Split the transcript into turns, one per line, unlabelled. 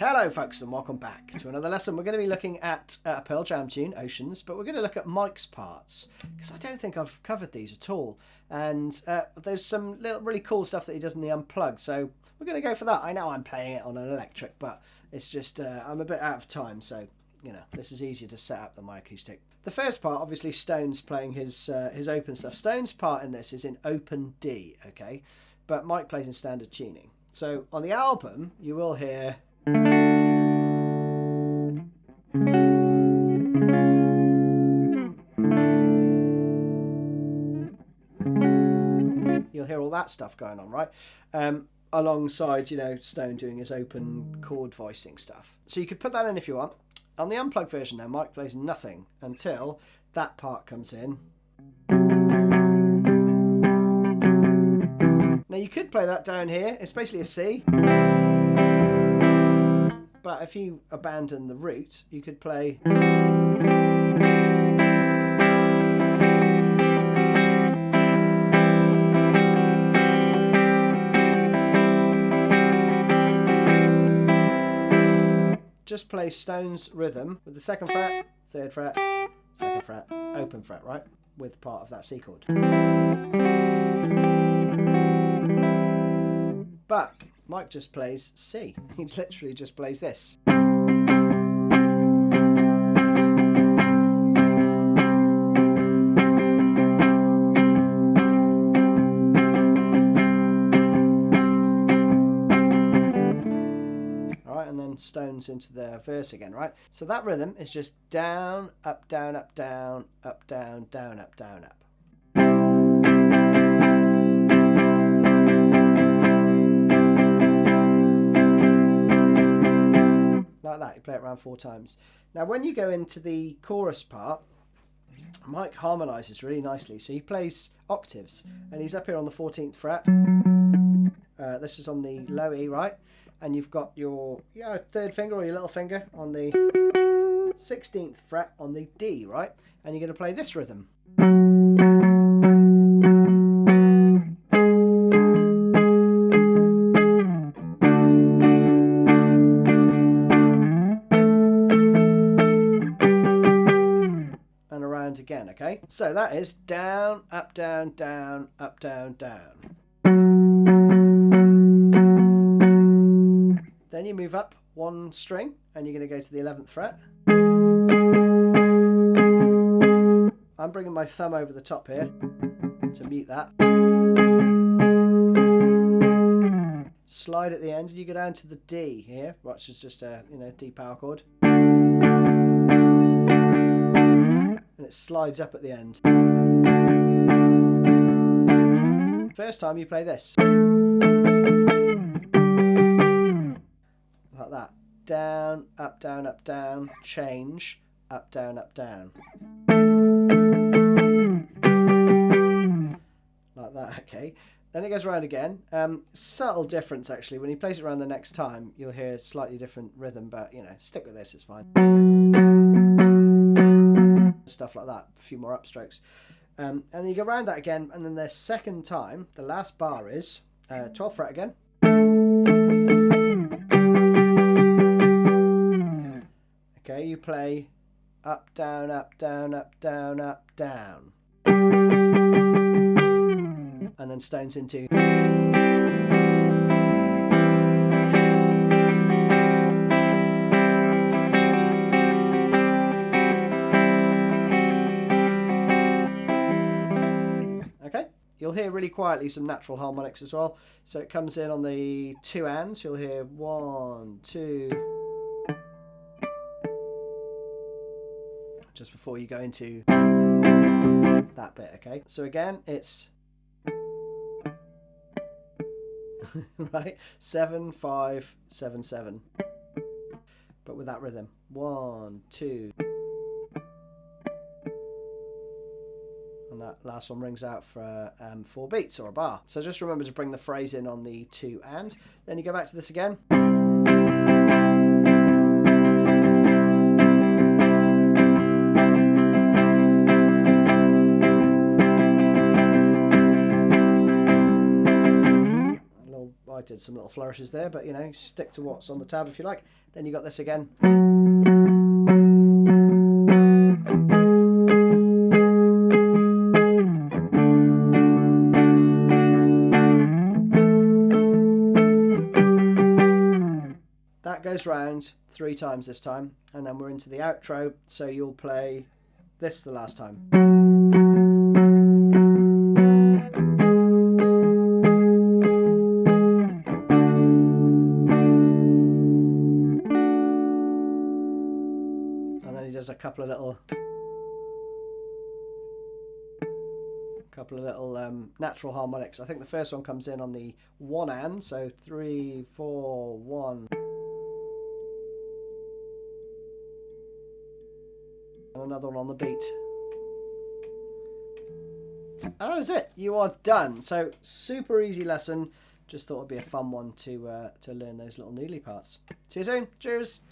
Hello folks and welcome back to another lesson. We're going to be looking at a Pearl Jam tune, Oceans, but we're going to look at Mike's parts because I don't think I've covered these at all. And there's some really cool stuff that he does in the Unplugged, so we're going to go for that. I know I'm playing it on an electric, but it's just I'm a bit out of time, so you know this is easier to set up than my acoustic. The first part, obviously, Stone's playing his open stuff. Stone's part in this is in open D, okay, but Mike plays in standard tuning. So on the album, you will hear. You'll hear all that stuff going on, right? Alongside, you know, Stone doing his open chord voicing stuff. So you could put that in if you want. On the Unplugged version, though, Mike plays nothing until that part comes in. Now you could play that down here. It's basically a C. But if you abandon the root, you could play. Just play Stone's rhythm with the second fret, third fret, second fret, open fret, right? With part of that C chord. But Mike just plays C. He literally just plays this. And then Stone's into the verse again, right? So that rhythm is just down, up, down, up, down, up, down, down, up, down, up. Like that, you play it around 4 times. Now when you go into the chorus part, Mike harmonises really nicely. So he plays octaves, and he's up here on the 14th fret. This is on the low E, right? And you've got your third finger or your little finger on the 16th fret on the D, right? And you're going to play this rhythm. And around again, okay? So that is down, up, down, down, up, down, down. Then you move up 1 string and you're going to go to the 11th fret. I'm bringing my thumb over the top here to mute that. Slide at the end and you go down to the D here, which is just a D power chord. And it slides up at the end. First time you play this. Like that. Down, up, down, change, up, down, like that, okay. Then it goes around again. Subtle difference actually. When he plays it around the next time, you'll hear a slightly different rhythm, but you know, stick with this, it's fine. Stuff like that, a few more upstrokes. And then you go around that again, and then the second time, the last bar is 12th fret again. Okay, you play up, down, up, down, up, down, up, down. And then Stone's into. Okay, you'll hear really quietly some natural harmonics as well. So it comes in on the 2 ands, you'll hear 1, 2. Just before you go into that bit, okay? So again, it's right, 7, 5, 7, 7, but with that rhythm. 1, 2, and that last one rings out for 4 beats or a bar. So just remember to bring the phrase in on the 2 and. Then you go back to this again. did some little flourishes there, but, you know, stick to what's on the tab if you like. Then you got this again. That goes round 3 times this time, and then we're into the outro, so you'll play this the last time. And then he does a couple of little natural harmonics. I think the first one comes in on the 1 and, so 3, 4, 1. And another one on the beat. And that is it. You are done. So super easy lesson. Just thought it'd be a fun one to learn those little noodly parts. See you soon. Cheers.